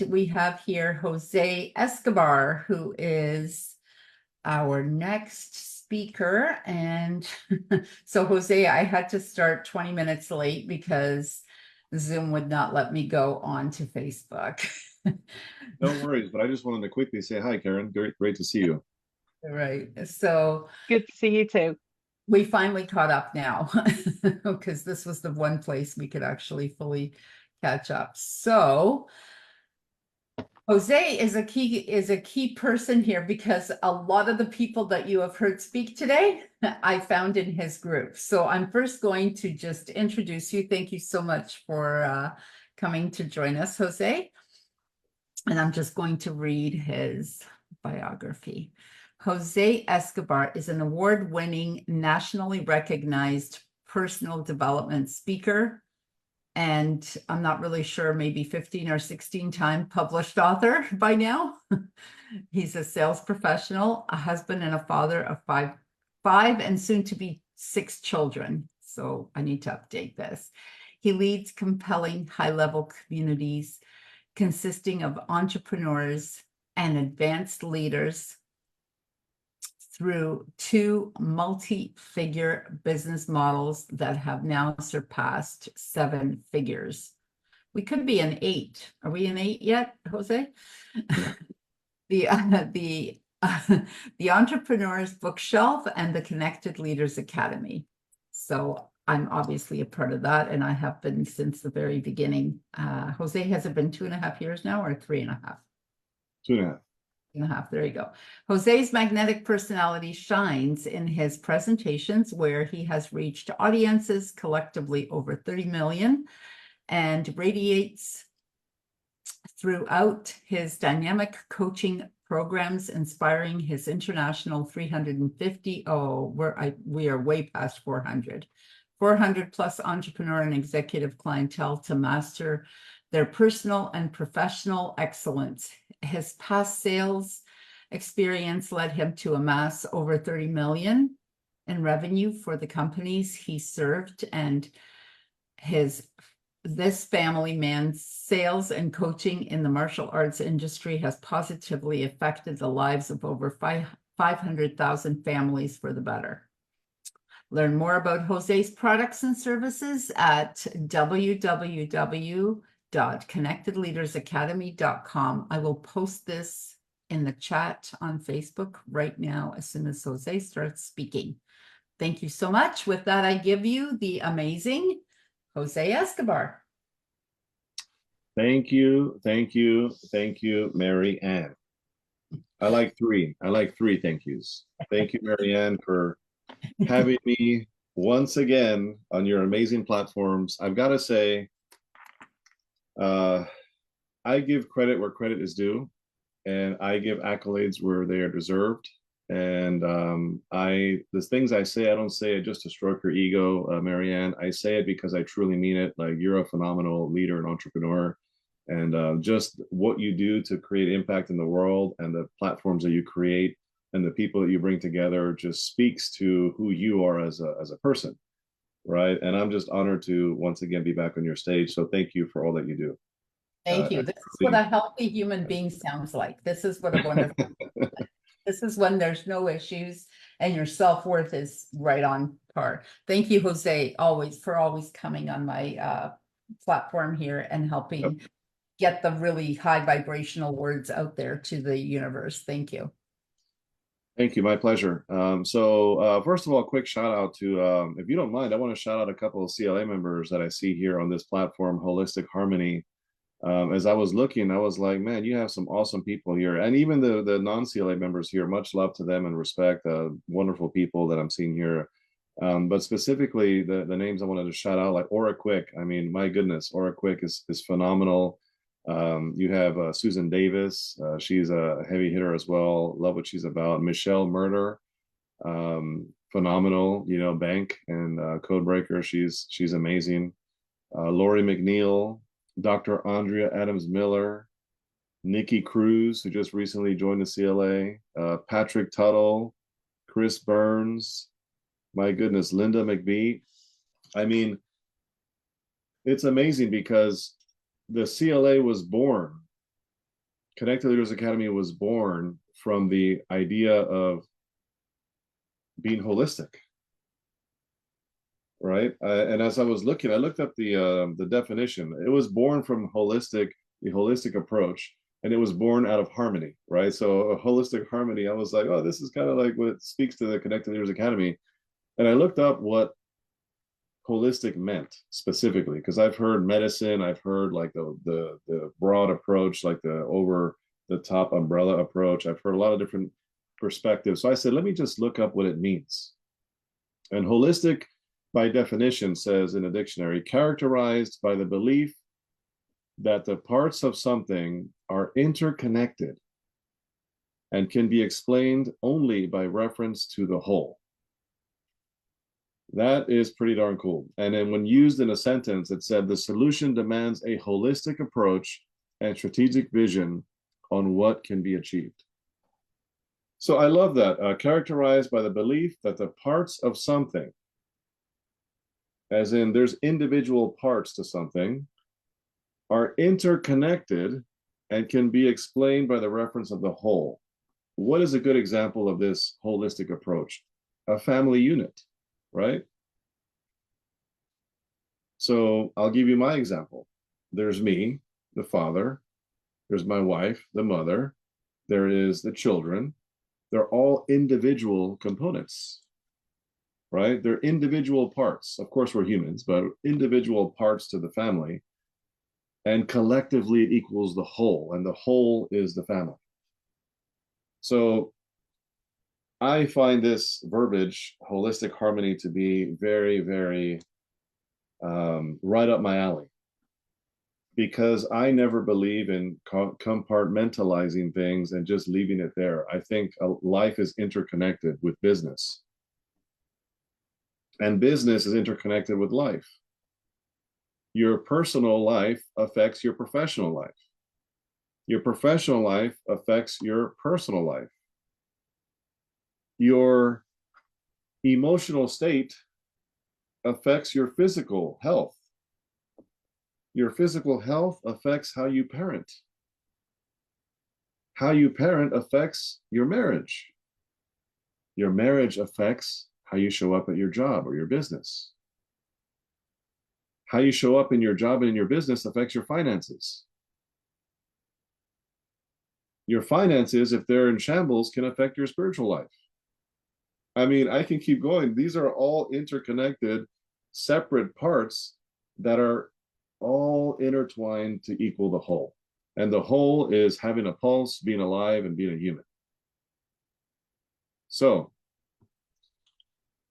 And we have here Jose Escobar, who is our next speaker. And so, Jose, I had to start 20 minutes late because Zoom would not let me go on to Facebook. No worries, but I just wanted to quickly say hi, Karen. Great to see you. Right. So Good to see you too. we finally caught up now because this was the one place we could actually fully catch up. So Jose is a key person here because a lot of the people that you have heard speak today, I found in his group. So I'm first going to just introduce you. Thank you so much for coming to join us, Jose. And I'm just going to read his biography. Jose Escobar is an award-winning, nationally recognized personal development speaker, and I'm not really sure, maybe 15 or 16-time published author by now. He's a sales professional, a husband and a father of five and soon to be 6 children. So I need to update this. He leads compelling high-level communities consisting of entrepreneurs and advanced leaders through 2 multi-figure business models that have now surpassed 7 figures. We could be an 8. Are we an 8 yet, Jose? The Entrepreneurs Bookshelf and the Connected Leaders Academy. So I'm obviously a part of that, and I have been since the very beginning. Jose, has it been 2.5 years now, or 3.5? 2.5. 2.5. There you go. Jose's magnetic personality shines in his presentations, where he has reached audiences collectively over 30 million and radiates throughout his dynamic coaching programs, inspiring his international 350. We are way past 400 plus entrepreneur and executive clientele to master their personal and professional excellence. His past sales experience led him to amass over 30 million in revenue for the companies he served, and this family man's sales and coaching in the martial arts industry has positively affected the lives of over 500,000 families for the better. Learn more about Jose's products and services at www.connectedleadersacademy.com. I will post this in the chat on Facebook right now as soon as Jose starts speaking. Thank you so much. With that, I give you the amazing Jose Escobar. Thank you, Mary Ann. I like three thank yous. Thank you, Mary Ann, for having me once again on your amazing platforms. I've got to say, I give credit where credit is due, and I give accolades where they are deserved. And the things I say, I don't say it just to stroke your ego, Mary Ann. I say it because I truly mean it. Like, you're a phenomenal leader and entrepreneur, and just what you do to create impact in the world, and the platforms that you create, and the people that you bring together, just speaks to who you are as a person, right? And I'm just honored to once again be back on your stage. So thank you for all that you do. Thank you. This is what a healthy human being sounds like. This is what a wonderful. This is when there's no issues and your self-worth is right on par. Thank you, Jose, for always coming on my platform here and helping get the really high vibrational words out there to the universe. Thank you. Thank you. My pleasure. First of all, a quick shout out to, if you don't mind, I want to shout out a couple of CLA members that I see here on this platform, Holistic Harmony. As I was looking, I was like, man, you have some awesome people here. And even the non-CLA members here, much love to them and respect, wonderful people that I'm seeing here. But specifically, the names I wanted to shout out, like Aura Quick. I mean, my goodness, Aura Quick is phenomenal. You have Susan Davis. She's a heavy hitter as well. Love what she's about. Michelle Murder, phenomenal, bank and Codebreaker. She's amazing. Lori McNeil, Dr. Andrea Adams Miller, Nikki Cruz, who just recently joined the CLA, Patrick Tuttle, Chris Burns, my goodness, Linda McBee. I mean, it's amazing because the CLA was born Connected Leaders Academy was born from the idea of being holistic, right? And as I was looking, I looked up the definition. It was born from the holistic approach, and it was born out of harmony, right? So a holistic harmony. I was like, oh, this is kind of like what speaks to the Connected Leaders Academy. And I looked up what holistic meant specifically, because I've heard medicine, I've heard like the broad approach, like the over the top umbrella approach. I've heard a lot of different perspectives. So I said, let me just look up what it means. And holistic, by definition, says in a dictionary, characterized by the belief that the parts of something are interconnected and can be explained only by reference to the whole. That is pretty darn cool. And then when used in a sentence, it said the solution demands a holistic approach and strategic vision on what can be achieved. So I love that. Characterized by the belief that the parts of something, as in there's individual parts to something, are interconnected and can be explained by the reference of the whole. What is a good example of this holistic approach? A family unit, right? So I'll give you my example. There's me, the father. There's my wife, the mother. There is the children. They're all individual components, right? They're individual parts. Of course, we're humans, but individual parts to the family. And collectively, it equals the whole, and the whole is the family. So I find this verbiage, holistic harmony, to be very, very right up my alley, because I never believe in compartmentalizing things and just leaving it there. I think life is interconnected with business, and business is interconnected with life. Your personal life affects your professional life. Your professional life affects your personal life. Your emotional state affects your physical health. Your physical health affects how you parent. How you parent affects your marriage. Your marriage affects how you show up at your job or your business. How you show up in your job and in your business affects your finances. Your finances, if they're in shambles, can affect your spiritual life. I mean, I can keep going. These are all interconnected, separate parts that are all intertwined to equal the whole. And the whole is having a pulse, being alive, and being a human. So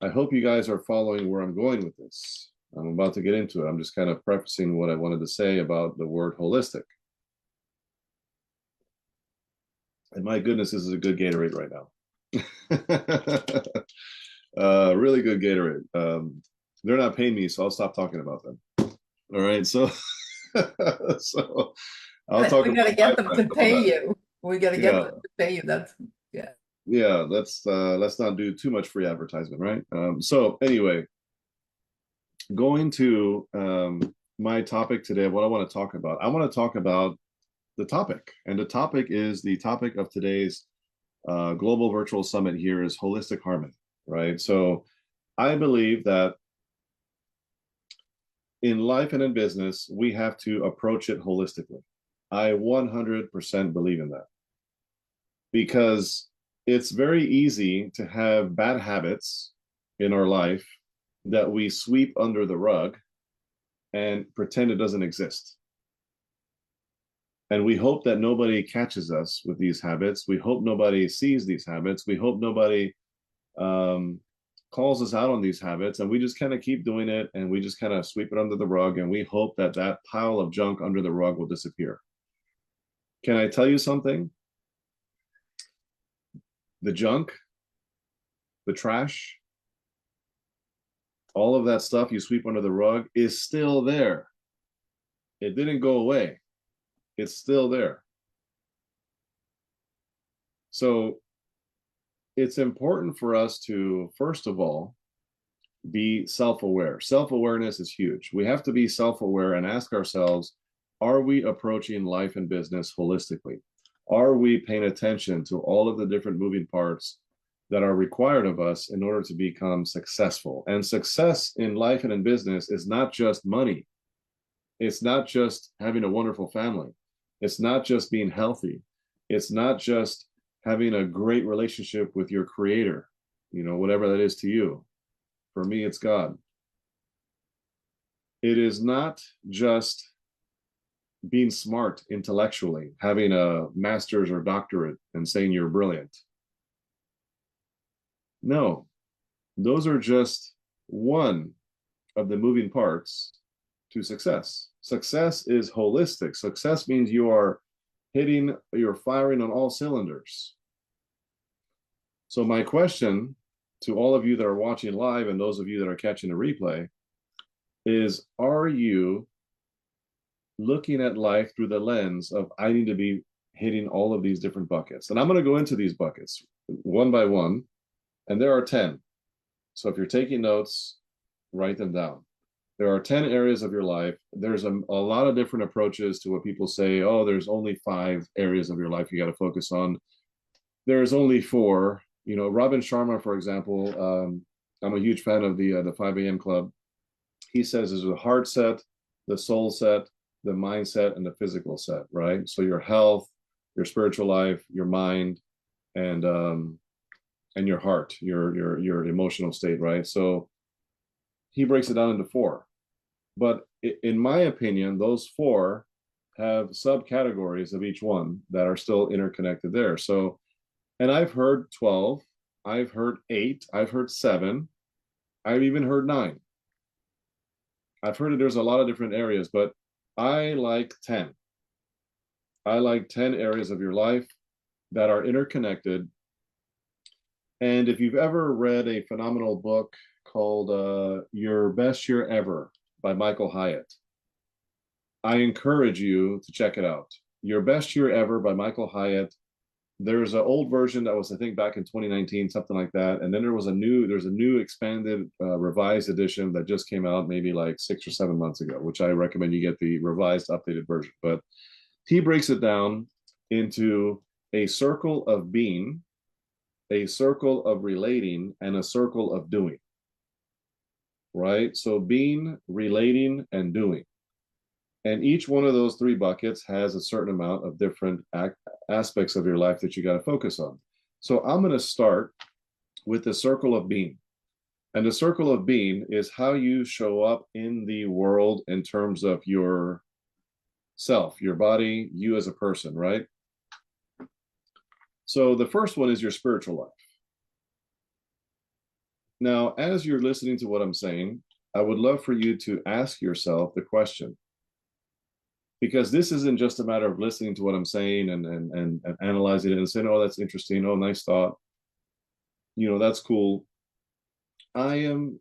I hope you guys are following where I'm going with this. I'm about to get into it. I'm just kind of prefacing what I wanted to say about the word holistic. And my goodness, this is a good Gatorade right now. Really good Gatorade. They're not paying me, so I'll stop talking about them. All right, so so I'll talk. We gotta get them to pay you. We gotta get Yeah. them to pay you. That's yeah. Yeah, let's not do too much free advertisement, right? So anyway, going to my topic today, what I want to talk about. I want to talk about the topic, and the topic is the topic of today's global virtual summit here is holistic harmony, right? So I believe that in life and in business, we have to approach it holistically. I 100% believe in that, because it's very easy to have bad habits in our life that we sweep under the rug and pretend it doesn't exist. And we hope that nobody catches us with these habits. We hope nobody sees these habits. We hope nobody calls us out on these habits. And we just kind of keep doing it, and we just kind of sweep it under the rug. And we hope that that pile of junk under the rug will disappear. Can I tell you something? The junk, the trash, all of that stuff you sweep under the rug is still there. It didn't go away. It's still there. So it's important for us to, first of all, be self-aware. Self-awareness is huge. We have to be self-aware and ask ourselves, are we approaching life and business holistically? Are we paying attention to all of the different moving parts that are required of us in order to become successful? And success in life and in business is not just money. It's not just having a wonderful family. It's not just being healthy. It's not just having a great relationship with your creator, whatever that is to you. For me, it's God. It is not just being smart intellectually, having a master's or doctorate and saying you're brilliant. No, those are just one of the moving parts to success. Success is holistic. Success means you're firing on all cylinders. So my question to all of you that are watching live and those of you that are catching the replay is, are you looking at life through the lens of I need to be hitting all of these different buckets? And I'm going to go into these buckets one by one, and there are 10. So if you're taking notes, write them down. There are 10 areas of your life. There's a lot of different approaches to what people say. Oh, there's only 5 areas of your life you got to focus on. There's only 4. Robin Sharma, for example, I'm a huge fan of the 5 a.m. club. He says there's the heart set, the soul set, the mindset, and the physical set, right? So your health, your spiritual life, your mind, and your heart, your emotional state, right? So he breaks it down into 4. But in my opinion, those 4 have subcategories of each one that are still interconnected there. So, and I've heard 12, I've heard 8, I've heard 7, I've even heard 9. I've heard that there's a lot of different areas, but I like 10. I like 10 areas of your life that are interconnected. And if you've ever read a phenomenal book called Your Best Year Ever by Michael Hyatt, I encourage you to check it out. Your Best Year Ever by Michael Hyatt. There's an old version that was, I think, back in 2019, something like that. And then there's a new expanded, revised edition that just came out maybe like 6 or 7 months ago, which I recommend you get the revised, updated version. But he breaks it down into a circle of being, a circle of relating, and a circle of doing. Right? So being, relating, and doing. And each one of those 3 buckets has a certain amount of different aspects of your life that you got to focus on. So I'm going to start with the circle of being. And the circle of being is how you show up in the world in terms of your self, your body, you as a person, right? So the first one is your spiritual life. Now, as you're listening to what I'm saying, I would love for you to ask yourself the question, because this isn't just a matter of listening to what I'm saying and analyzing it and saying, oh, that's interesting. Oh, nice thought. That's cool. I am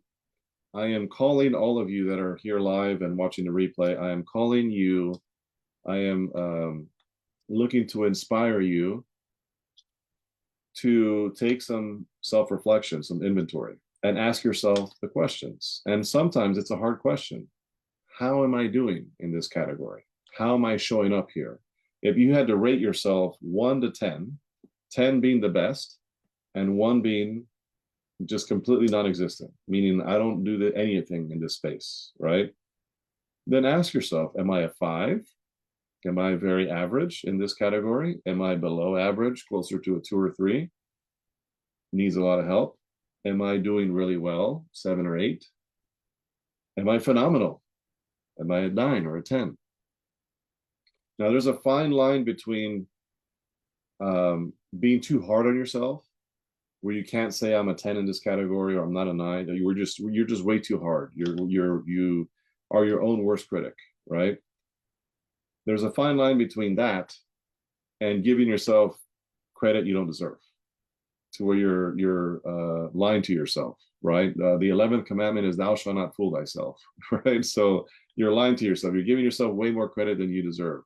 calling all of you that are here live and watching the replay. I am calling you. I am looking to inspire you to take some self-reflection, some inventory, and ask yourself the questions. And sometimes it's a hard question. How am I doing in this category? How am I showing up here? If you had to rate yourself 1 to 10, 10 being the best and 1 being just completely non-existent, meaning I don't do anything in this space, right? Then ask yourself, am I a 5? Am I very average in this category? Am I below average, closer to a 2 or 3? Needs a lot of help? Am I doing really well, 7 or 8? Am I phenomenal? Am I a 9 or a 10? Now, there's a fine line between being too hard on yourself, where you can't say I'm a 10 in this category or I'm not a 9. You're just way too hard. You are your own worst critic, right? There's a fine line between that and giving yourself credit you don't deserve, to where you're lying to yourself, right? The 11th commandment is thou shalt not fool thyself, right? So you're lying to yourself. You're giving yourself way more credit than you deserve.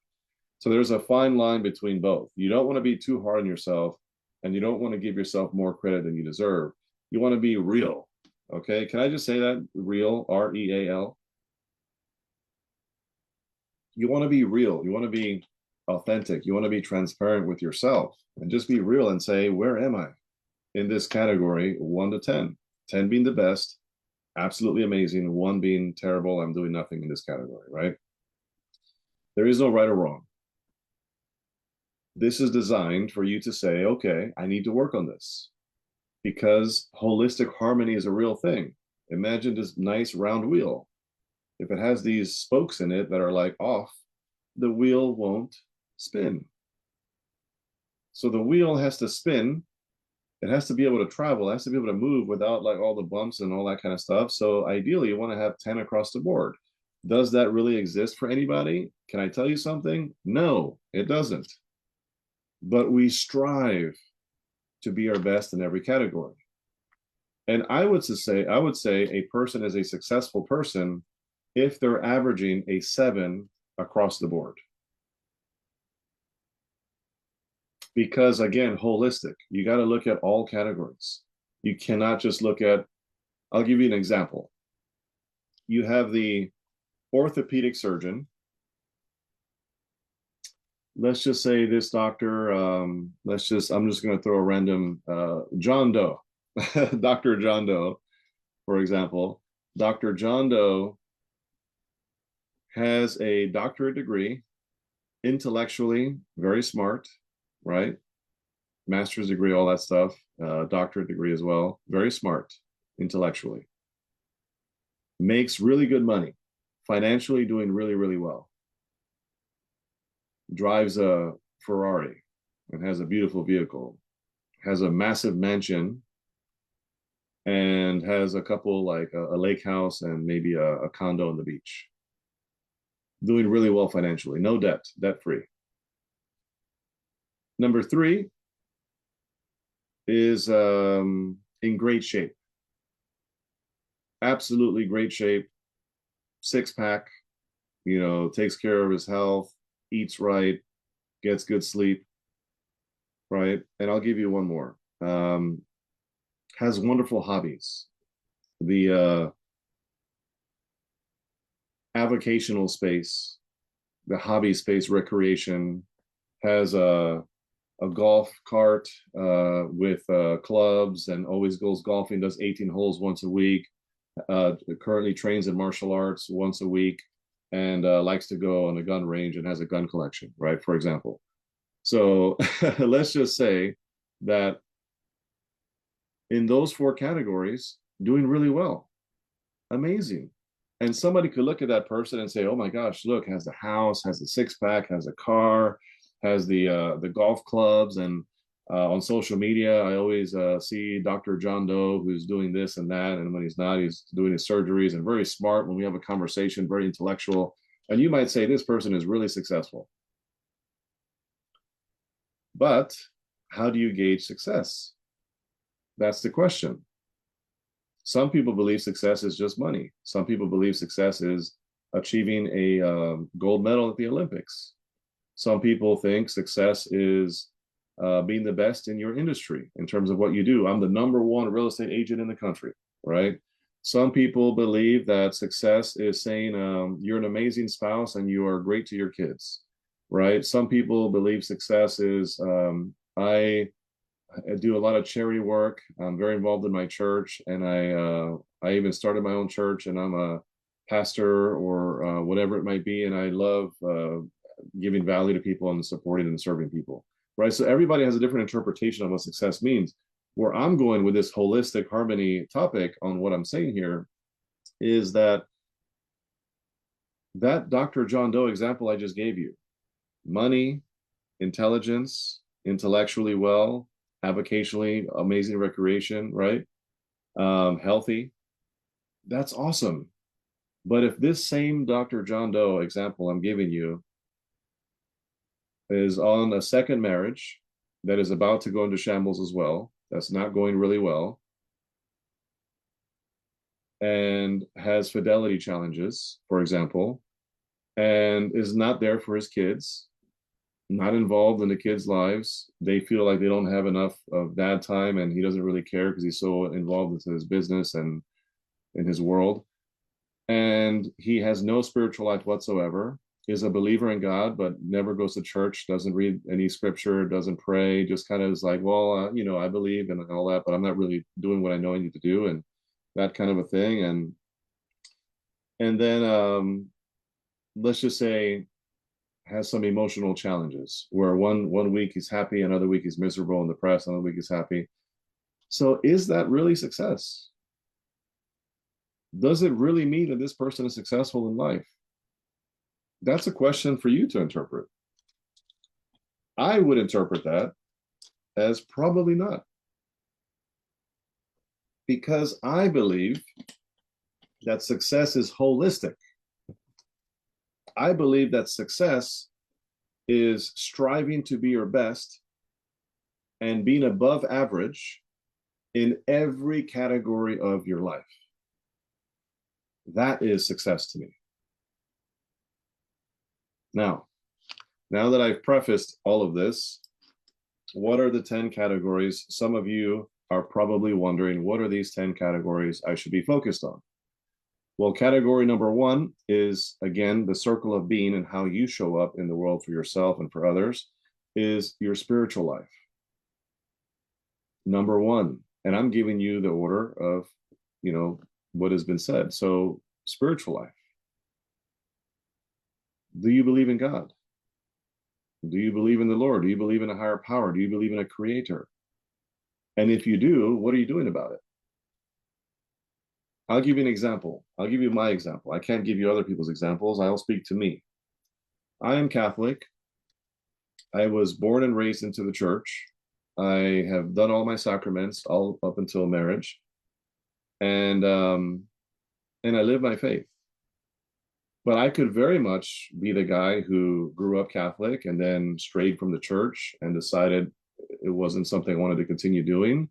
So there's a fine line between both. You don't want to be too hard on yourself, and you don't want to give yourself more credit than you deserve. You want to be real. Okay, can I just say that? Real, REAL. You want to be real. You want to be authentic. You want to be transparent with yourself and just be real and say, where am I in this category, 1 to 10? 10 being the best, absolutely amazing. 1 being terrible. I'm doing nothing in this category, right? There is no right or wrong. This is designed for you to say, okay, I need to work on this because holistic harmony is a real thing. Imagine this nice round wheel. If it has these spokes in it that are like off, the wheel won't spin. So the wheel has to spin. It has to be able to travel. It has to be able to move without like all the bumps and all that kind of stuff. So ideally, you want to have 10 across the board. Does that really exist for anybody? Can I tell you something? No, it doesn't. But we strive to be our best in every category. And I would say a person is a successful person if they're averaging a 7 across the board. Because again, holistic, you got to look at all categories. You cannot just look at, I'll give you an example. You have the orthopedic surgeon. Let's just say this doctor, I'm just going to throw a random John Doe, Dr. John Doe, for example. Dr. John Doe has a doctorate degree, intellectually very smart, right? Master's degree, all that stuff, doctorate degree as well, very smart intellectually. Makes really good money, financially doing really, really well. Drives a Ferrari and has a beautiful vehicle, has a massive mansion, and has a couple like a lake house and maybe a condo on the beach. Doing really well financially, no debt, debt free. Number 3 is in great shape, absolutely great shape, 6-pack, takes care of his health, eats right, gets good sleep, right? And I'll give you one more. Has wonderful hobbies. The avocational space, the hobby space, recreation, has a golf cart with clubs and always goes golfing, does 18 holes once a week, currently trains in martial arts once a week, and likes to go on a gun range and has a gun collection, right? For example. So let's just say that in those 4 categories, doing really well. Amazing. And somebody could look at that person and say, oh my gosh, look, has the house, has the 6-pack, has a car, has the golf clubs. And on social media, I always see Dr. John Doe, who's doing this and that. And when he's not, he's doing his surgeries, and very smart when we have a conversation, very intellectual. And you might say this person is really successful. But how do you gauge success? That's the question. Some people believe success is just money. Some people believe success is achieving a gold medal at the Olympics. Some people think success is being the best in your industry in terms of what you do. I'm the #1 real estate agent in the country, right? Some people believe that success is saying you're an amazing spouse and you are great to your kids, right? Some people believe success is I do a lot of charity work. I'm very involved in my church, and I even started my own church, and I'm a pastor or whatever it might be, and I love giving value to people and supporting and serving people, right? So everybody has a different interpretation of what success means. Where I'm going with this holistic harmony topic on what I'm saying here is that Dr. John Doe example I just gave you, money, intelligence, intellectually well, avocationally, amazing recreation, right? Healthy. That's awesome. But if this same Dr. John Doe example I'm giving you is on a second marriage that is about to go into shambles as well, that's not going really well, and has fidelity challenges, for example, and is not there for his kids, not involved in the kids' lives. They feel like they don't have enough of dad time, and he doesn't really care because he's so involved with his business and in his world. And he has no spiritual life whatsoever. is a believer in God, but never goes to church, doesn't read any scripture, doesn't pray, just kind of is like, well, I believe and all that, but I'm not really doing what I know I need to do, and that kind of a thing. And then let's just say has some emotional challenges where one week he's happy, another week he's miserable and depressed, another week he's happy. So is that really success? Does it really mean that this person is successful in life? That's a question for you to interpret. I would interpret that as probably not. Because I believe that success is holistic. I believe that success is striving to be your best and being above average in every category of your life. That is success to me. Now that I've prefaced all of this, what are the 10 categories? Some of you are probably wondering, what are these 10 categories I should be focused on? Well, category number 1 is, again, the circle of being and how you show up in the world for yourself and for others, is your spiritual life. Number 1, and I'm giving you the order of, what has been said. So, spiritual life. Do you believe in God? Do you believe in the Lord? Do you believe in a higher power? Do you believe in a creator? And if you do, what are you doing about it? I'll give you an example. I'll give you my example. I can't give you other people's examples. I'll speak to me. I am Catholic. I was born and raised into the church. I have done all my sacraments all up until marriage. And I live my faith. But I could very much be the guy who grew up Catholic and then strayed from the church and decided it wasn't something I wanted to continue doing.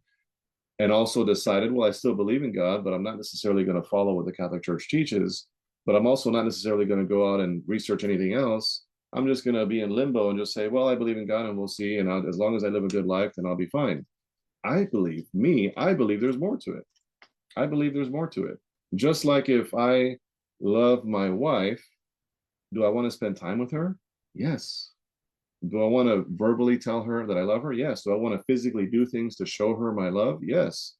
And also decided, well, I still believe in God, but I'm not necessarily going to follow what the Catholic Church teaches. But I'm also not necessarily going to go out and research anything else. I'm just going to be in limbo and just say, well, I believe in God and we'll see. And as long as I live a good life, then I'll be fine. I believe there's more to it. I believe there's more to it. Just like if I love my wife, do I want to spend time with her? Yes. Do I want to verbally tell her that I love her? Yes. Do I want to physically do things to show her my love? Yes.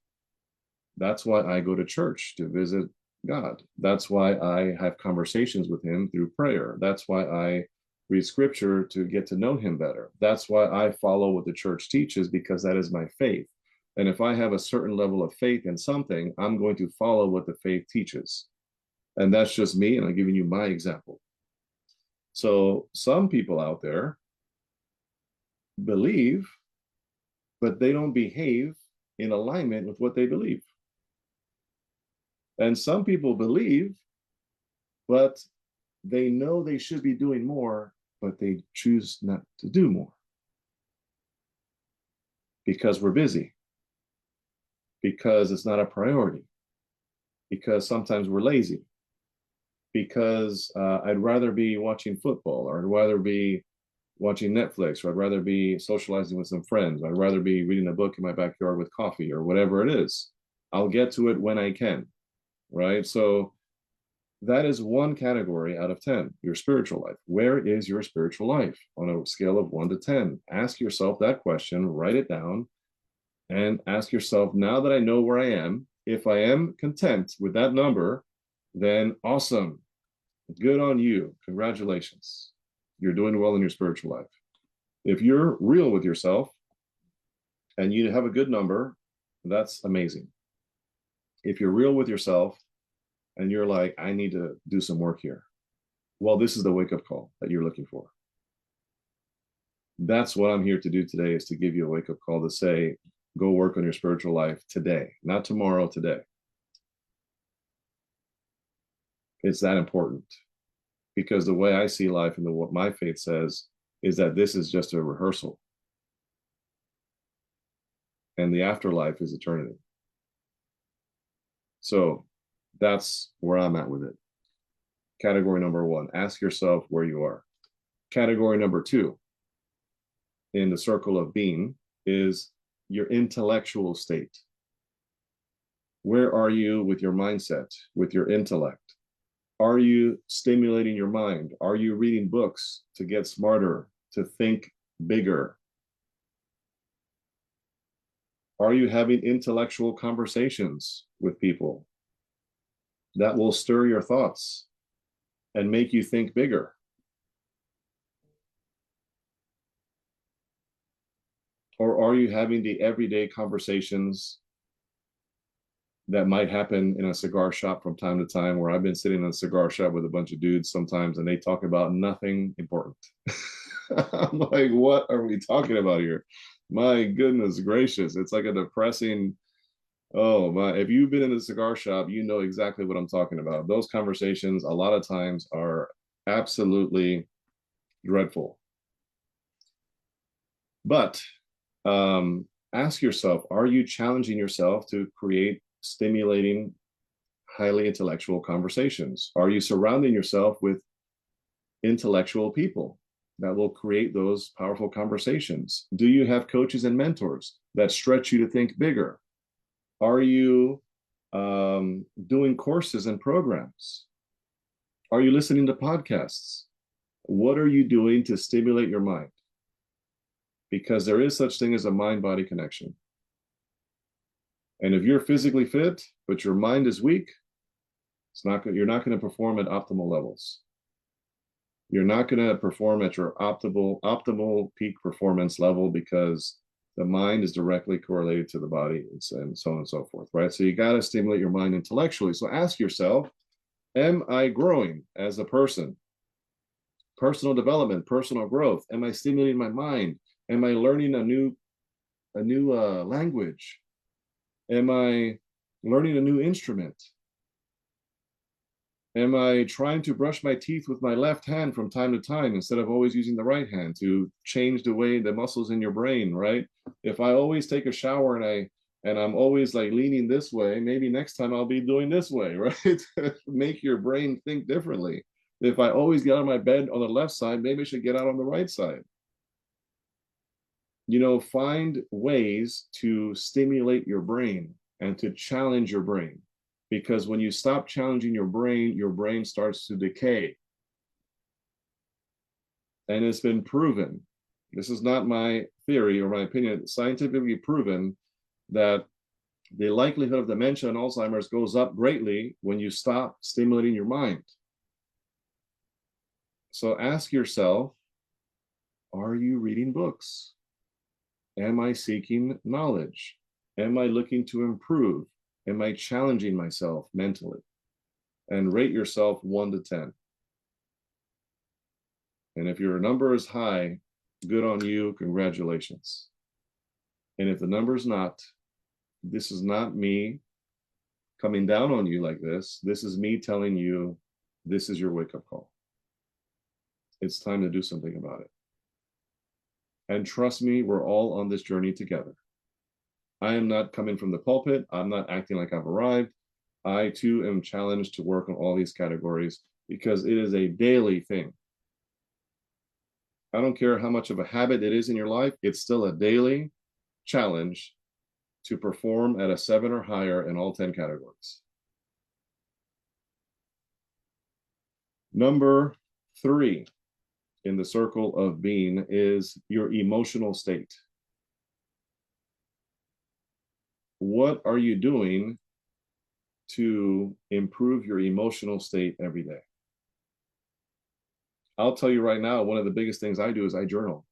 That's why I go to church, to visit God. That's why I have conversations with him through prayer. That's why I read scripture to get to know him better. That's why I follow what the church teaches, because that is my faith. And if I have a certain level of faith in something, I'm going to follow what the faith teaches. And that's just me, and I'm giving you my example. So some people out there believe, but they don't behave in alignment with what they believe. And some people believe, but they know they should be doing more, but they choose not to do more. Because we're busy. Because it's not a priority. Because sometimes we're lazy. Because I'd rather be watching football, or I'd rather be watching Netflix, or I'd rather be socializing with some friends. I'd rather be reading a book in my backyard with coffee, or whatever it is. I'll get to it when I can, right? So that is one category out of 10, your spiritual life. Where is your spiritual life on a scale of 1 to 10? Ask yourself that question, write it down, and ask yourself, now that I know where I am, if I am content with that number, then awesome. Good on you. Congratulations. You're doing well in your spiritual life. If you're real with yourself and you have a good number, that's amazing. If you're real with yourself and you're like, I need to do some work here, well, this is the wake-up call that you're looking for. That's what I'm here to do today, is to give you a wake-up call to say, go work on your spiritual life today, not tomorrow, today. It's that important, because the way I see life and what my faith says is that this is just a rehearsal, and the afterlife is eternity. So that's where I'm at with it. Category number 1, ask yourself where you are. Category number 2 in the circle of being is your intellectual state. Where are you with your mindset, with your intellect? Are you stimulating your mind? Are you reading books to get smarter, to think bigger? Are you having intellectual conversations with people that will stir your thoughts and make you think bigger? Or are you having the everyday conversations that might happen in a cigar shop from time to time, where I've been sitting in a cigar shop with a bunch of dudes sometimes and they talk about nothing important? I'm like, what are we talking about here? My goodness gracious. It's like a depressing, oh my, if you've been in a cigar shop, you know exactly what I'm talking about. Those conversations a lot of times are absolutely dreadful. But ask yourself, are you challenging yourself to create stimulating, highly intellectual conversations? Are you surrounding yourself with intellectual people that will create those powerful conversations? Do you have coaches and mentors that stretch you to think bigger? Are you doing courses and programs? Are you listening to podcasts? What are you doing to stimulate your mind? Because there is such thing as a mind-body connection. And if you're physically fit, but your mind is weak, you're not going to perform at optimal levels. You're not going to perform at your optimal peak performance level, because the mind is directly correlated to the body, and so on and so forth, right? So you got to stimulate your mind intellectually. So ask yourself, am I growing as a person? Personal development, personal growth. Am I stimulating my mind? Am I learning a new language? Am I learning a new instrument? Am I trying to brush my teeth with my left hand from time to time instead of always using the right hand to change the way the muscles in your brain, right? If I always take a shower and I'm always like leaning this way, maybe next time I'll be doing this way, right? Make your brain think differently. If I always get out of my bed on the left side, maybe I should get out on the right side. You know, find ways to stimulate your brain and to challenge your brain. Because when you stop challenging your brain starts to decay. And it's been proven, this is not my theory or my opinion, it's scientifically proven that the likelihood of dementia and Alzheimer's goes up greatly when you stop stimulating your mind. So ask yourself, are you reading books? Am I seeking knowledge? Am I looking to improve? Am I challenging myself mentally? And rate yourself 1 to 10. And if your number is high, good on you, congratulations. And if the number is not, this is not me coming down on you like this. This is me telling you, this is your wake-up call. It's time to do something about it. And trust me, we're all on this journey together. I am not coming from the pulpit. I'm not acting like I've arrived. I too am challenged to work on all these categories because it is a daily thing. I don't care how much of a habit it is in your life, it's still a daily challenge to perform at a 7 or higher in all 10 categories. Number 3 in the circle of being is your emotional state. What are you doing to improve your emotional state every day? I'll tell you right now, one of the biggest things I do is I journal.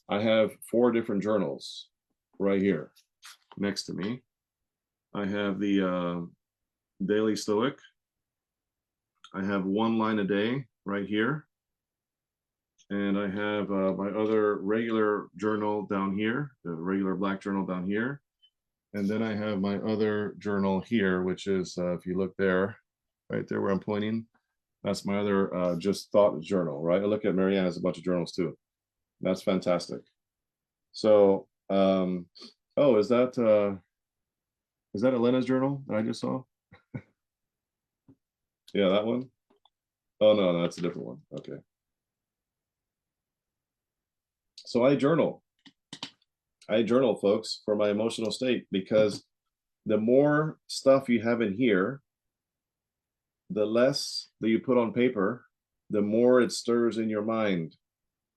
I have 4 different journals right here next to me. I have the Daily Stoic. I have 1 line a day right here. And I have my other regular journal down here, the regular black journal down here. And then I have my other journal here, which is, if you look there, right there where I'm pointing, that's my other just thought journal, right? I look at Marianne has a bunch of journals too. That's fantastic. So, oh, is that Elena's journal that I just saw? Yeah, that one. Oh no, that's a different one. Okay. So I journal, folks, for my emotional state, because the more stuff you have in here, the less that you put on paper, the more it stirs in your mind.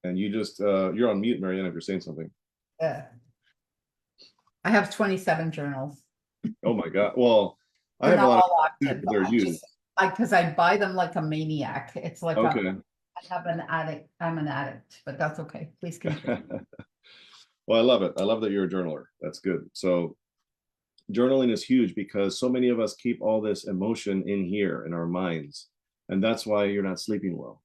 And you just, you're on mute, Marianne, if you're saying something. Yeah. I have 27 journals. Oh my God. Well, I They're have a not lot of all too, active, but but they're I just, used. because I buy them like a maniac. It's like a, Okay. I have an addict. I'm an addict, but that's okay. Please continue. Well, I love it. I love that you're a journaler. That's good. So journaling is huge because so many of us keep all this emotion in here in our minds. And that's why you're not sleeping well.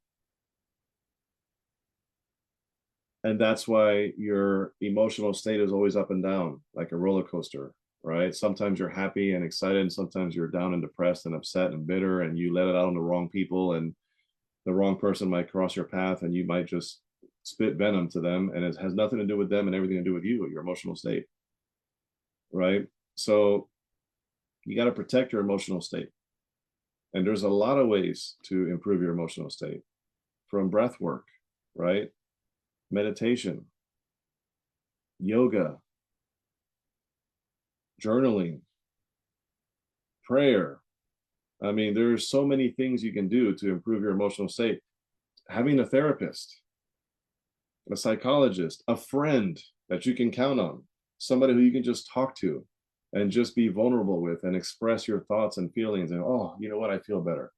And that's why your emotional state is always up and down, like a roller coaster, right? Sometimes you're happy and excited, and sometimes you're down and depressed and upset and bitter, and you let it out on the wrong people, and the wrong person might cross your path, and you might just spit venom to them, and it has nothing to do with them and everything to do with you, your emotional state, right? So you got to protect your emotional state. And there's a lot of ways to improve your emotional state, from breath work, right? Meditation, yoga, journaling, prayer. I mean, there's so many things you can do to improve your emotional state. Having a therapist, a psychologist, a friend that you can count on, somebody who you can just talk to and just be vulnerable with and express your thoughts and feelings. And, oh, you know what? I feel better.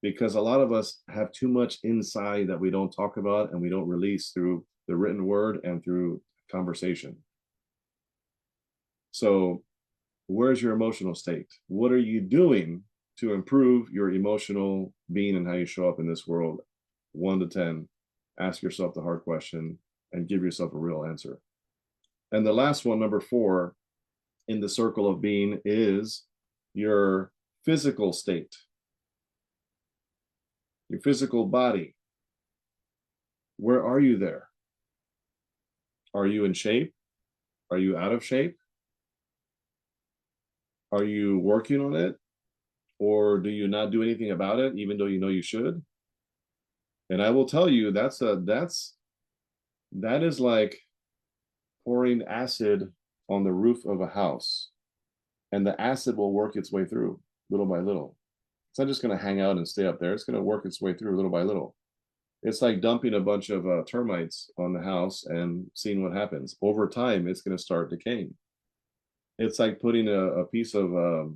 Because a lot of us have too much inside that we don't talk about and we don't release through the written word and through conversation. So, where's your emotional state? What are you doing to improve your emotional being and how you show up in this world? 1 to 10. Ask yourself the hard question and give yourself a real answer. And the last one, number 4, in the circle of being is your physical state, your physical body. Where are you there? Are you in shape? Are you out of shape? Are you working on it? Or do you not do anything about it, even though you know you should? And I will tell you, that is like pouring acid on the roof of a house, and the acid will work its way through little by little. It's not just going to hang out and stay up there. It's going to work its way through little by little. It's like dumping a bunch of termites on the house and seeing what happens. Over time, it's going to start decaying. It's like putting a piece of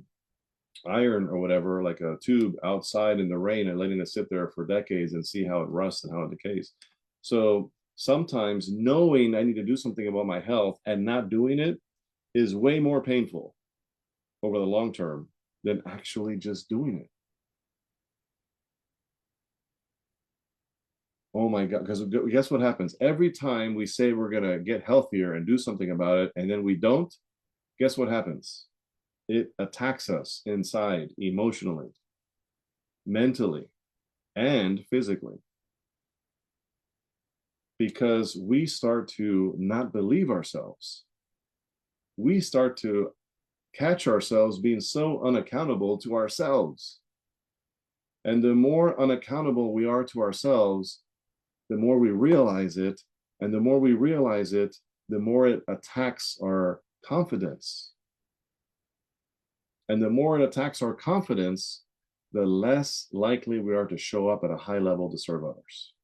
iron or whatever, like a tube outside in the rain and letting it sit there for decades and see how it rusts and how it decays. So sometimes knowing I need to do something about my health and not doing it is way more painful over the long term than actually just doing it. Oh my God, because guess what happens? Every time we say we're going to get healthier and do something about it, and then we don't, guess what happens? It attacks us inside emotionally, mentally, and physically. Because we start to not believe ourselves. We start to catch ourselves being so unaccountable to ourselves. And the more unaccountable we are to ourselves, the more we realize it. And the more we realize it, the more it attacks our confidence. And the more it attacks our confidence, the less likely we are to show up at a high level to serve others.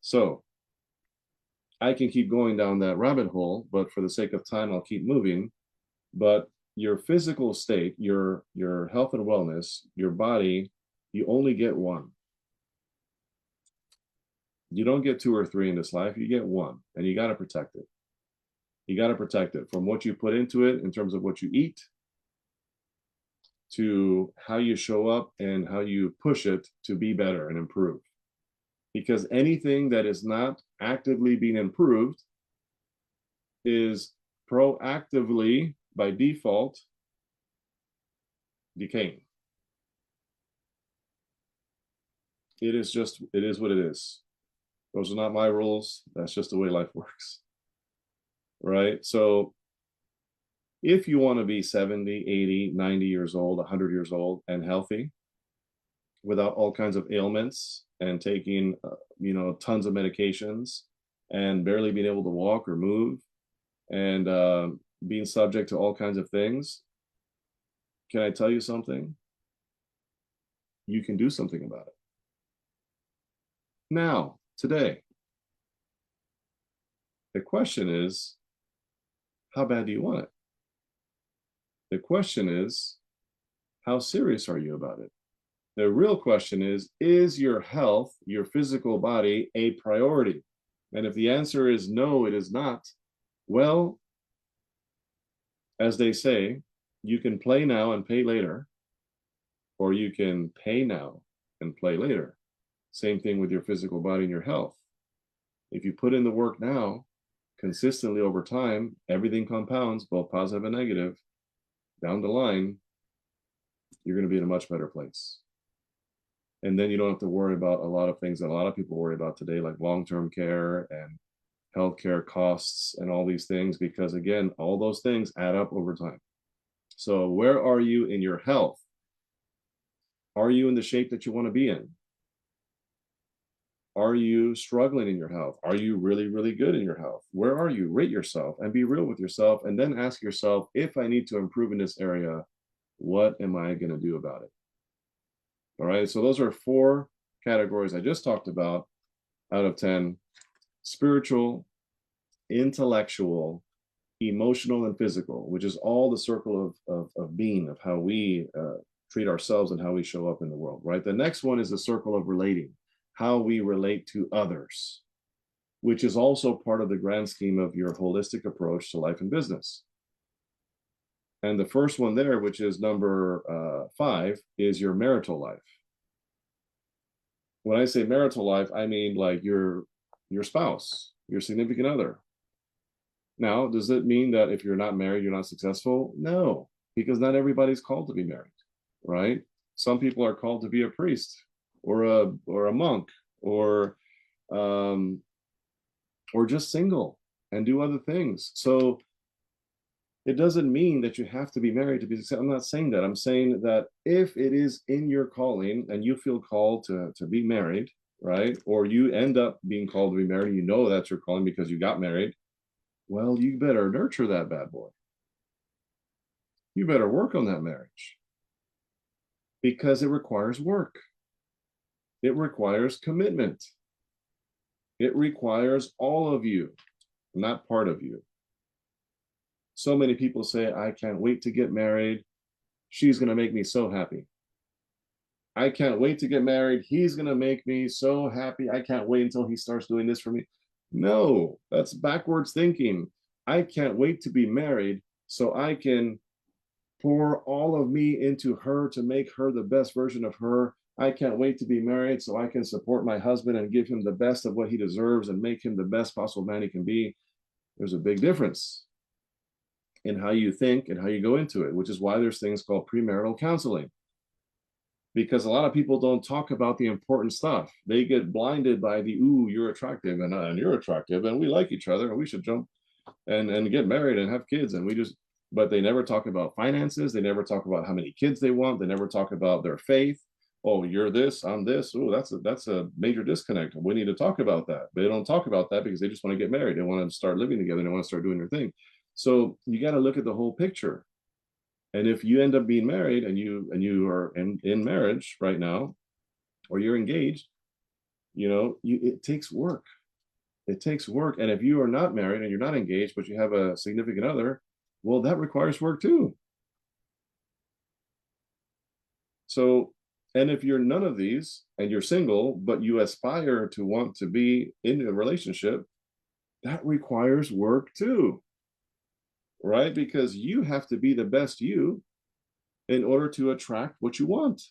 So I can keep going down that rabbit hole, but for the sake of time, I'll keep moving. But your physical state, your health and wellness, your body, you only get one. You don't get 2 or 3 in this life, you get one, and you got to protect it. You got to protect it from what you put into it in terms of what you eat, to how you show up and how you push it to be better and improve. Because anything that is not actively being improved is proactively, by default, decaying. It is what it is. Those are not my rules. That's just the way life works. Right? So if you want to be 70, 80, 90 years old, 100 years old and healthy without all kinds of ailments and taking, tons of medications and barely being able to walk or move and being subject to all kinds of things, can I tell you something? You can do something about it. Now, today, the question is, how bad do you want it? The question is, how serious are you about it? The real question is your health, your physical body, a priority? And if the answer is no, it is not, well, as they say, you can play now and pay later, or you can pay now and play later. Same thing with your physical body and your health. If you put in the work now, consistently over time, everything compounds, both positive and negative. Down the line, you're going to be in a much better place. And then you don't have to worry about a lot of things that a lot of people worry about today, like long-term care and healthcare costs and all these things, because again, all those things add up over time. So where are you in your health? Are you in the shape that you want to be in? Are you struggling in your health? Are you really, really good in your health? Where are you? Rate yourself and be real with yourself, and then ask yourself, if I need to improve in this area, what am I going to do about it? All right, so those are 4 categories I just talked about out of 10: spiritual, intellectual, emotional, and physical, which is all the circle of being, of how we treat ourselves and how we show up in the world, right? The next one is the circle of relating, how we relate to others, which is also part of the grand scheme of your holistic approach to life and business. And the first one there, which is number 5, is your marital life. When I say marital life, I mean like your spouse, your significant other. Now, does it mean that if you're not married, you're not successful? No, because not everybody's called to be married, right? Some people are called to be a priest or a monk or just single and do other things. So it doesn't mean that you have to be married to be successful. I'm not saying that. I'm saying that if it is in your calling and you feel called to be married, right? Or you end up being called to be married, you know that's your calling because you got married, well, you better nurture that bad boy. You better work on that marriage because it requires work. It requires commitment. It requires all of you, not part of you. So many people say, I can't wait to get married. She's going to make me so happy. I can't wait to get married. He's going to make me so happy. I can't wait until he starts doing this for me. No, that's backwards thinking. I can't wait to be married so I can pour all of me into her to make her the best version of her. I can't wait to be married so I can support my husband and give him the best of what he deserves and make him the best possible man he can be. There's a big difference in how you think and how you go into it, which is why there's things called premarital counseling. Because a lot of people don't talk about the important stuff. They get blinded by the, ooh, you're attractive and you're attractive and we like each other and we should jump and get married and have kids. And we just, but they never talk about finances. They never talk about how many kids they want. They never talk about their faith. Oh, you're this, I'm this. Oh, that's a major disconnect. We need to talk about that. But they don't talk about that because they just want to get married. They want to start living together. They want to start doing their thing. So you got to look at the whole picture. And if you end up being married and you are in marriage right now, or you're engaged, it takes work. It takes work. And if you are not married and you're not engaged, but you have a significant other, well, that requires work too. So, and if you're none of these and you're single, but you aspire to want to be in a relationship, that requires work too, right? Because you have to be the best you in order to attract what you want.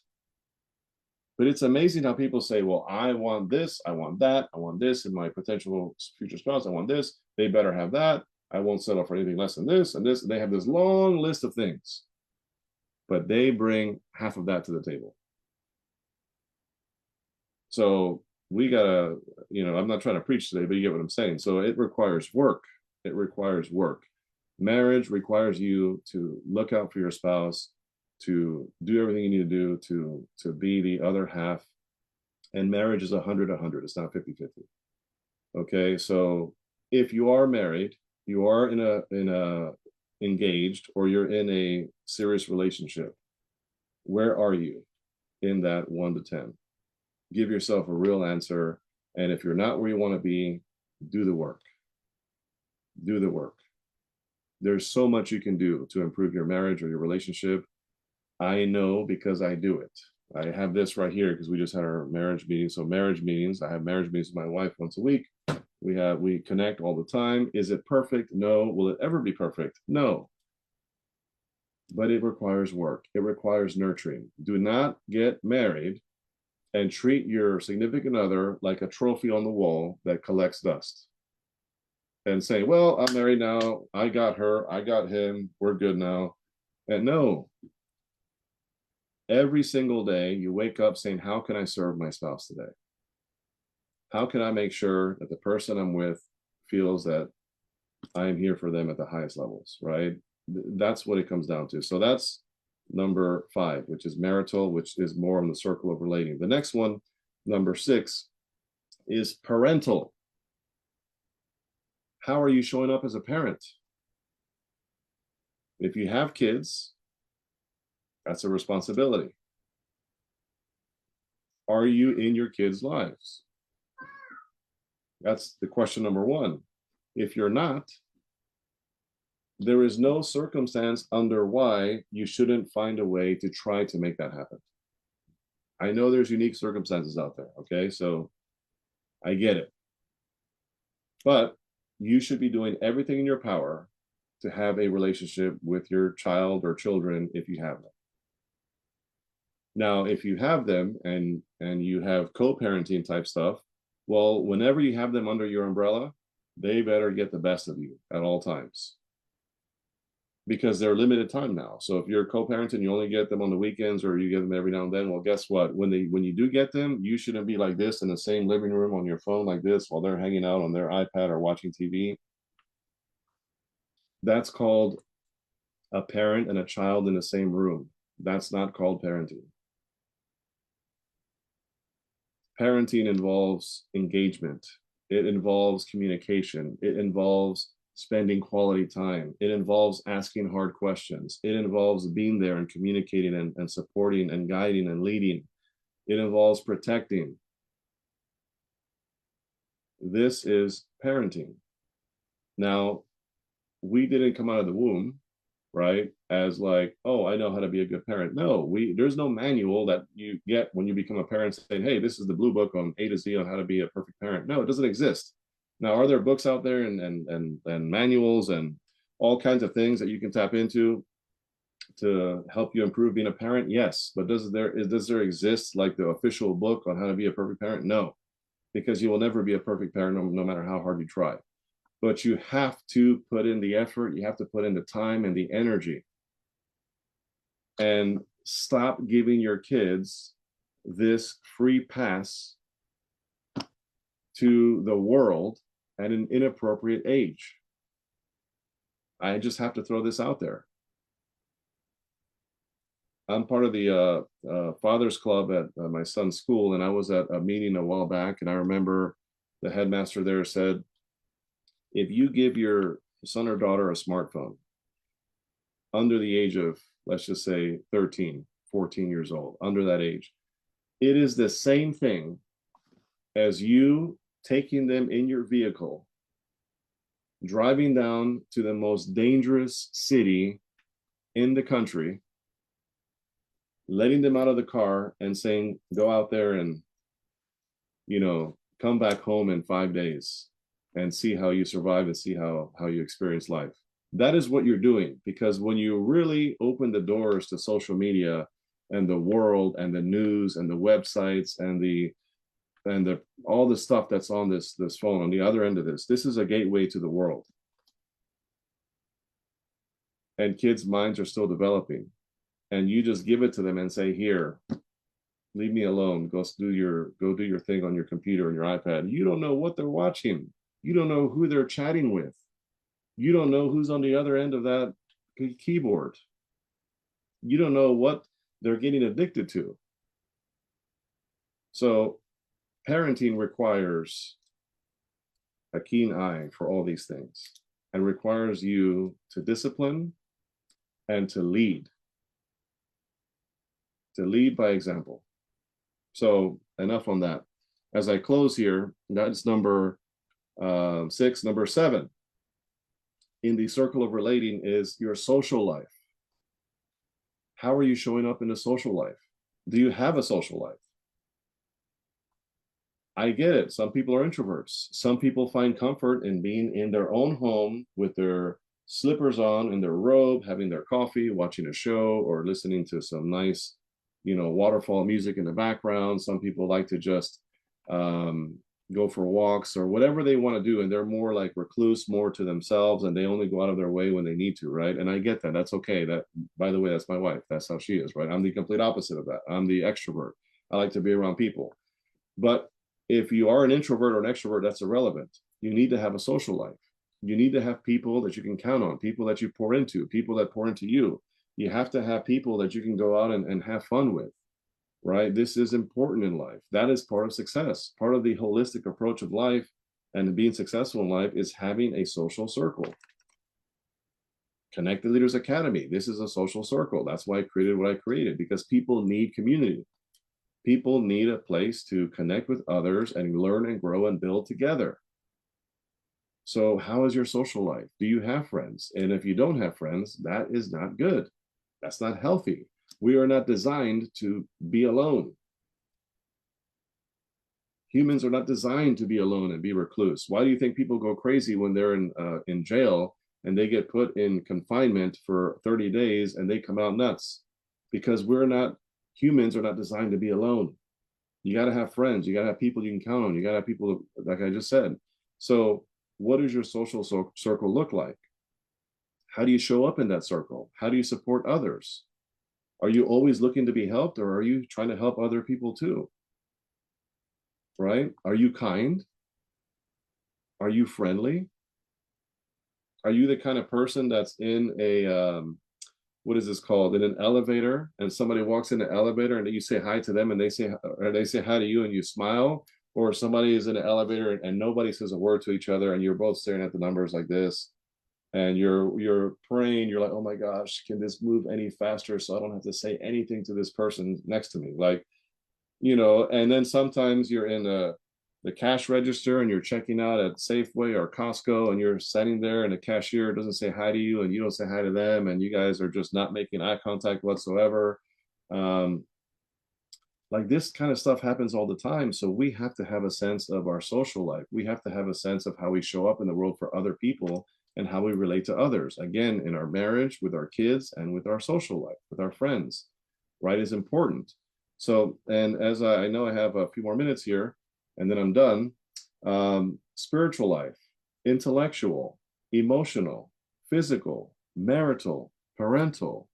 But it's amazing how people say, well, I want this, I want that, I want this in my potential future spouse, I want this, they better have that, I won't settle for anything less than this and this, and they have this long list of things. But they bring half of that to the table. So we gotta, I'm not trying to preach today, but you get what I'm saying. So it requires work. It requires work. Marriage requires you to look out for your spouse, to do everything you need to do to be the other half. And marriage is 100-100. It's not 50-50. Okay, so if you are married, you are in a engaged, or you're in a serious relationship, Where are you in that 1 to 10? Give yourself a real answer. And if you're not where you want to be, do the work. Do the work. There's so much you can do to improve your marriage or your relationship. I know because I do it. I have this right here because we just had our marriage meeting. So marriage meetings, I have marriage meetings with my wife once a week. We connect all the time. Is it perfect? No. Will it ever be perfect? No. But it requires work. It requires nurturing. Do not get married and treat your significant other like a trophy on the wall that collects dust. And say, well, I'm married now. I got her. I got him. We're good now. And no, every single day you wake up saying, how can I serve my spouse today? How can I make sure that the person I'm with feels that I am here for them at the highest levels, right? That's what it comes down to. So that's number 5, which is marital, which is more in the circle of relating. The next one, number 6, is parental. How are you showing up as a parent? If you have kids, that's a responsibility. Are you in your kids' lives? That's the question number 1. If you're not, there is no circumstance under why you shouldn't find a way to try to make that happen. I know there's unique circumstances out there, okay? So I get it. But you should be doing everything in your power to have a relationship with your child or children if you have them. Now, if you have them and you have co-parenting type stuff, well, whenever you have them under your umbrella, they better get the best of you at all times. Because they're limited time now. So if you're co-parenting, you only get them on the weekends or you get them every now and then. Well, guess what? When you do get them, you shouldn't be like this in the same living room on your phone like this while they're hanging out on their iPad or watching TV. That's called a parent and a child in the same room. That's not called parenting. Parenting involves engagement. It involves communication. It involves spending quality time. It involves asking hard questions. It involves being there and communicating and supporting and guiding and leading. It involves protecting. This is parenting. Now, we didn't come out of the womb, right, as like, oh, I know how to be a good parent. No, there's no manual that you get when you become a parent saying, hey, this is the blue book on A to Z on how to be a perfect parent. No, it doesn't exist. Now, are there books out there and manuals and all kinds of things that you can tap into to help you improve being a parent? Yes, but does there exist like the official book on how to be a perfect parent? No, because you will never be a perfect parent no matter how hard you try. But you have to put in the effort, you have to put in the time and the energy. And stop giving your kids this free pass to the world at an inappropriate age. I just have to throw this out there. I'm part of the Fathers Club at my son's school, and I was at a meeting a while back, and I remember the headmaster there said, if you give your son or daughter a smartphone under the age of, let's just say 13, 14 years old, under that age, it is the same thing as you taking them in your vehicle, driving down to the most dangerous city in the country, letting them out of the car and saying, go out there and, come back home in 5 days and see how you survive and see how you experience life. That is what you're doing, because when you really open the doors to social media and the world and the news and the websites and the all the stuff that's on this phone on the other end of this is a gateway to the world. And kids' minds are still developing. And you just give it to them and say, here, leave me alone. Go do your thing on your computer and your iPad. You don't know what they're watching. You don't know who they're chatting with. You don't know who's on the other end of that keyboard. You don't know what they're getting addicted to. So parenting requires a keen eye for all these things and requires you to discipline and to lead. to lead by example. So enough on that. As I close here, that's number 6. Number 7 in the circle of relating is your social life. How are you showing up in a social life? Do you have a social life? I get it. Some people are introverts. Some people find comfort in being in their own home with their slippers on and their robe, having their coffee, watching a show, or listening to some nice, waterfall music in the background. Some people like to just go for walks or whatever they want to do. And they're more like recluse, more to themselves, and they only go out of their way when they need to, right? And I get that. That's okay. That, by the way, that's my wife. That's how she is, right? I'm the complete opposite of that. I'm the extrovert. I like to be around people. But if you are an introvert or an extrovert, that's irrelevant. You need to have a social life. You need to have people that you can count on, people that you pour into, people that pour into you. You have to have people that you can go out and have fun with, right? This is important in life. That is part of success. Part of the holistic approach of life and being successful in life is having a social circle. Connected Leaders Academy. This is a social circle. That's why I created what I created, because people need community. People need a place to connect with others and learn and grow and build together. So how is your social life? Do you have friends? And if you don't have friends, that is not good. That's not healthy. We are not designed to be alone. Humans are not designed to be alone and be recluse. Why do you think people go crazy when they're in jail and they get put in confinement for 30 days and they come out nuts? Because humans are not designed to be alone. You got to have friends. You got to have people you can count on. You got to have people, like I just said. So what does your social circle look like? How do you show up in that circle? How do you support others? Are you always looking to be helped, or are you trying to help other people too? Right? Are you kind? Are you friendly? Are you the kind of person that's in a, what is this called, in an elevator, and somebody walks in the elevator and you say hi to them and they say hi to you and you smile? Or somebody is in an elevator and nobody says a word to each other and you're both staring at the numbers like this, and you're praying, you're like, oh my gosh, can this move any faster so I don't have to say anything to this person next to me? Like, and then sometimes you're in the cash register and you're checking out at Safeway or Costco and you're sitting there and the cashier doesn't say hi to you and you don't say hi to them and you guys are just not making eye contact whatsoever. Like this kind of stuff happens all the time. So we have to have a sense of our social life. We have to have a sense of how we show up in the world for other people and how we relate to others. Again, in our marriage, with our kids, and with our social life, with our friends, right, is important. So, and as I know I have a few more minutes here, and then I'm done. Spiritual life, intellectual, emotional, physical, marital, parental,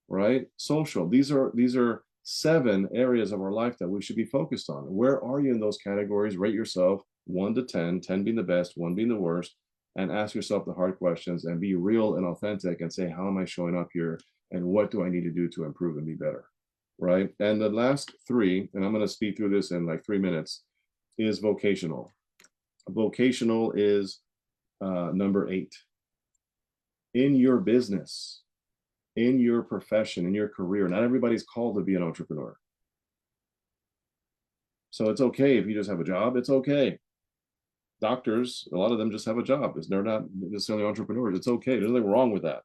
right? Social. These are 7 areas of our life that we should be focused on. Where are you in those categories? Rate yourself 1 to 10, 10 being the best, 1 being the worst, and ask yourself the hard questions and be real and authentic and say, how am I showing up here? And what do I need to do to improve and be better? Right? And the last 3, and I'm going to speed through this in like 3 minutes, is vocational. Vocational is number 8. In your business, in your profession, in your career, not everybody's called to be an entrepreneur. So it's okay if you just have a job. It's okay. Doctors, a lot of them just have a job. They're not necessarily entrepreneurs. It's okay. There's nothing wrong with that.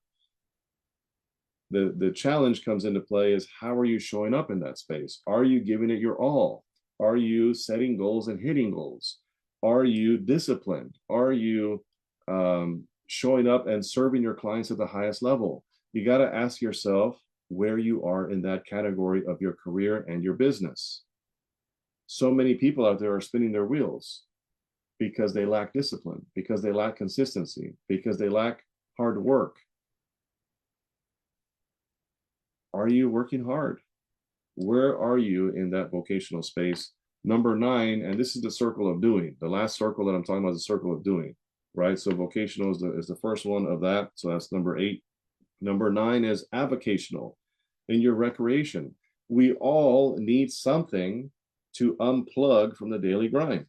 The challenge comes into play is, how are you showing up in that space? Are you giving it your all? Are you setting goals and hitting goals? Are you disciplined? Are you showing up and serving your clients at the highest level? You got to ask yourself where you are in that category of your career and your business. So many people out there are spinning their wheels because they lack discipline, because they lack consistency, because they lack hard work. Are you working hard? Where are you in that vocational space? Number 9, and this is the circle of doing. The last circle that I'm talking about is the circle of doing, right? So vocational is the first one of that. So that's number 8. Number 9 is avocational, in your recreation. We all need something to unplug from the daily grind.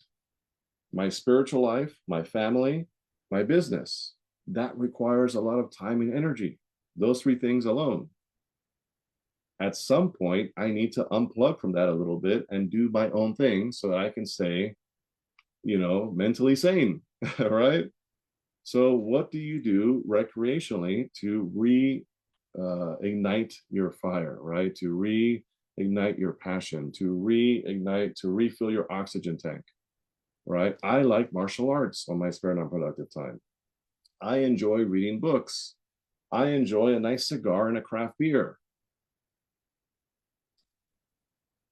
My spiritual life, my family, my business, that requires a lot of time and energy. Those 3 things alone. At some point, I need to unplug from that a little bit and do my own thing so that I can stay, mentally sane, right? So, what do you do recreationally to ignite your fire, right? To reignite your passion, to reignite, to refill your oxygen tank, right? I like martial arts on my spare non-productive time. I enjoy reading books. I enjoy a nice cigar and a craft beer.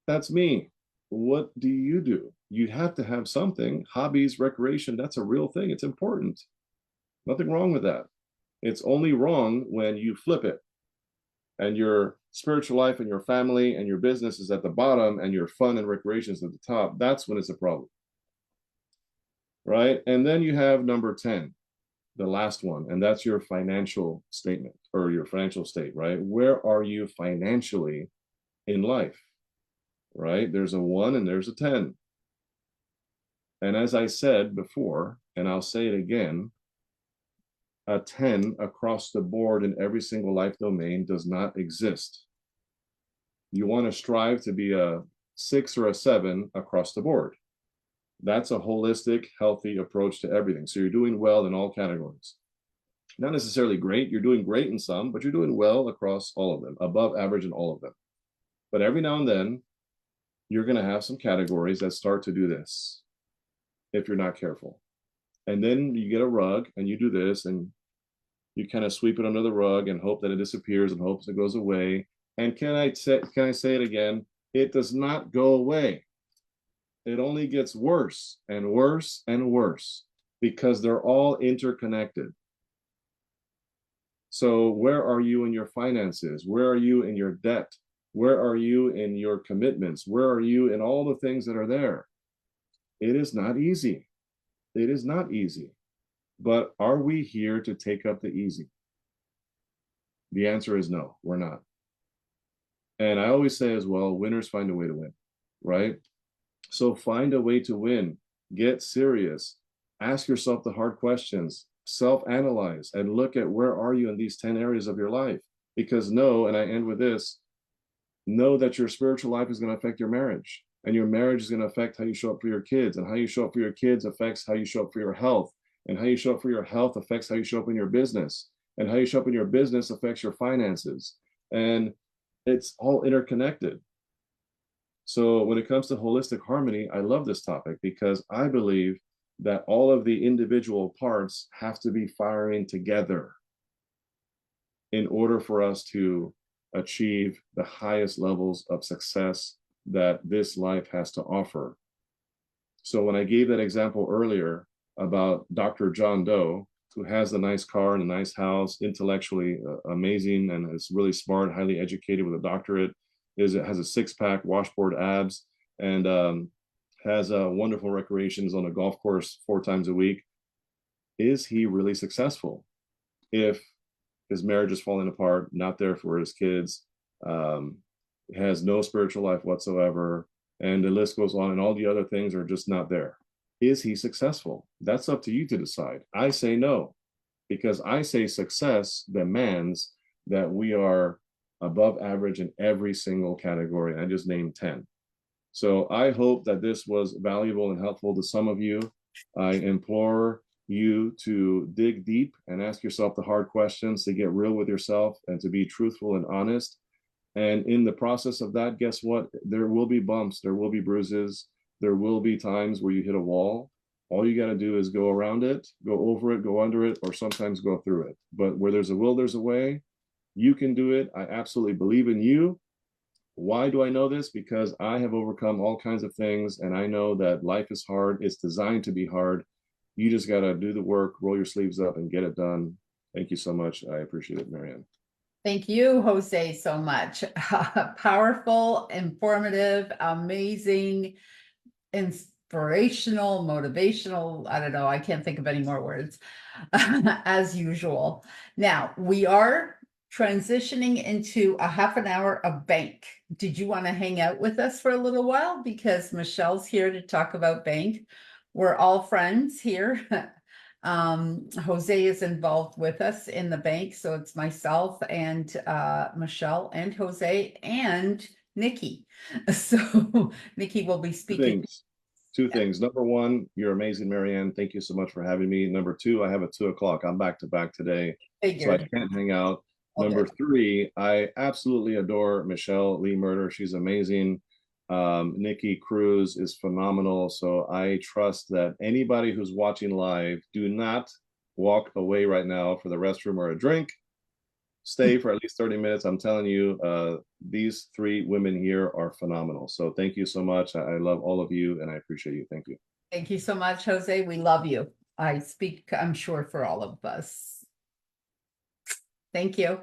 That's me. What do you do? You'd have to have something. Hobbies, recreation, that's a real thing. It's important. Nothing wrong with that. It's only wrong when you flip it and your spiritual life and your family and your business is at the bottom and your fun and recreation is at the top. That's when it's a problem. Right. And then you have number 10, the last one, and that's your financial statement or your financial state, right? Where are you financially in life? Right? There's a 1 and there's a 10. And as I said before, and I'll say it again, a 10 across the board in every single life domain does not exist. You want to strive to be a 6 or a 7 across the board. That's a holistic, healthy approach to everything. So you're doing well in all categories. Not necessarily great. You're doing great in some, but you're doing well across all of them, above average in all of them. But every now and then, you're going to have some categories that start to do this if you're not careful. And then you get a rug and you do this and you kind of sweep it under the rug and hope that it disappears and hopes it goes away. And can I say it again? It does not go away. It only gets worse and worse and worse because they're all interconnected. So where are you in your finances? Where are you in your debt? Where are you in your commitments? Where are you in all the things that are there? It is not easy. It is not easy. But are we here to take up the easy? The answer is no, we're not. And I always say as well, winners find a way to win, right? So find a way to win. Get serious. Ask yourself the hard questions. Self-analyze and look at where are you in these 10 areas of your life. Because know, and I end with this, know that your spiritual life is going to affect your marriage. And your marriage is going to affect how you show up for your kids. And how you show up for your kids affects how you show up for your health. And how you show up for your health affects how you show up in your business. And how you show up in your business affects your finances. And it's all interconnected. So when it comes to holistic harmony, I love this topic because I believe that all of the individual parts have to be firing together in order for us to achieve the highest levels of success that this life has to offer. So when I gave that example earlier about Dr. John Doe, who has a nice car and a nice house, intellectually amazing, and is really smart, highly educated with a doctorate, has a six-pack, washboard abs, and has wonderful recreations on a golf course 4 times a week. Is he really successful if his marriage is falling apart, not there for his kids, has no spiritual life whatsoever, and the list goes on, and all the other things are just not there? Is he successful? That's up to you to decide. I say no, because I say success demands that we are above average in every single category. I just named 10. So I hope that this was valuable and helpful to some of you. I implore you to dig deep and ask yourself the hard questions, to get real with yourself and to be truthful and honest. And in the process of that, guess what? There will be bumps, there will be bruises, there will be times where you hit a wall. All you got to do is go around it, go over it, go under it, or sometimes go through it. But where there's a will, there's a way. You can do it. I absolutely believe in you. Why do I know this? Because I have overcome all kinds of things, and I know that life is hard. It's designed to be hard. You just got to do the work, roll your sleeves up, and get it done. Thank you so much. I appreciate it, Marianne. Thank you, Jose, so much. Powerful, informative, amazing, inspirational, motivational. I don't know. I can't think of any more words as usual. Now, we are transitioning into a half an hour of bank. Did you want to hang out with us for a little while? Because Michelle's here to talk about bank. We're all friends here. Jose is involved with us in the bank, so it's myself and Michelle and Jose and Nikki. So Nikki will be Two speaking. things. Two things. Number one, you're amazing, Marianne. Thank you so much for having me. Number two, I have a 2 o'clock. I'm back to back today, so I Figured. can't hang out. Okay. Number three, I absolutely adore Michelle Lee Murder. She's amazing. Nikki Cruz is phenomenal. So I trust that anybody who's watching live, do not walk away right now for the restroom or a drink. Stay for at least 30 minutes. I'm telling you, these three women here are phenomenal. So thank you so much. I love all of you and I appreciate you. Thank you. Thank you so much, Jose. We love you. I speak, I'm sure, for all of us. Thank you.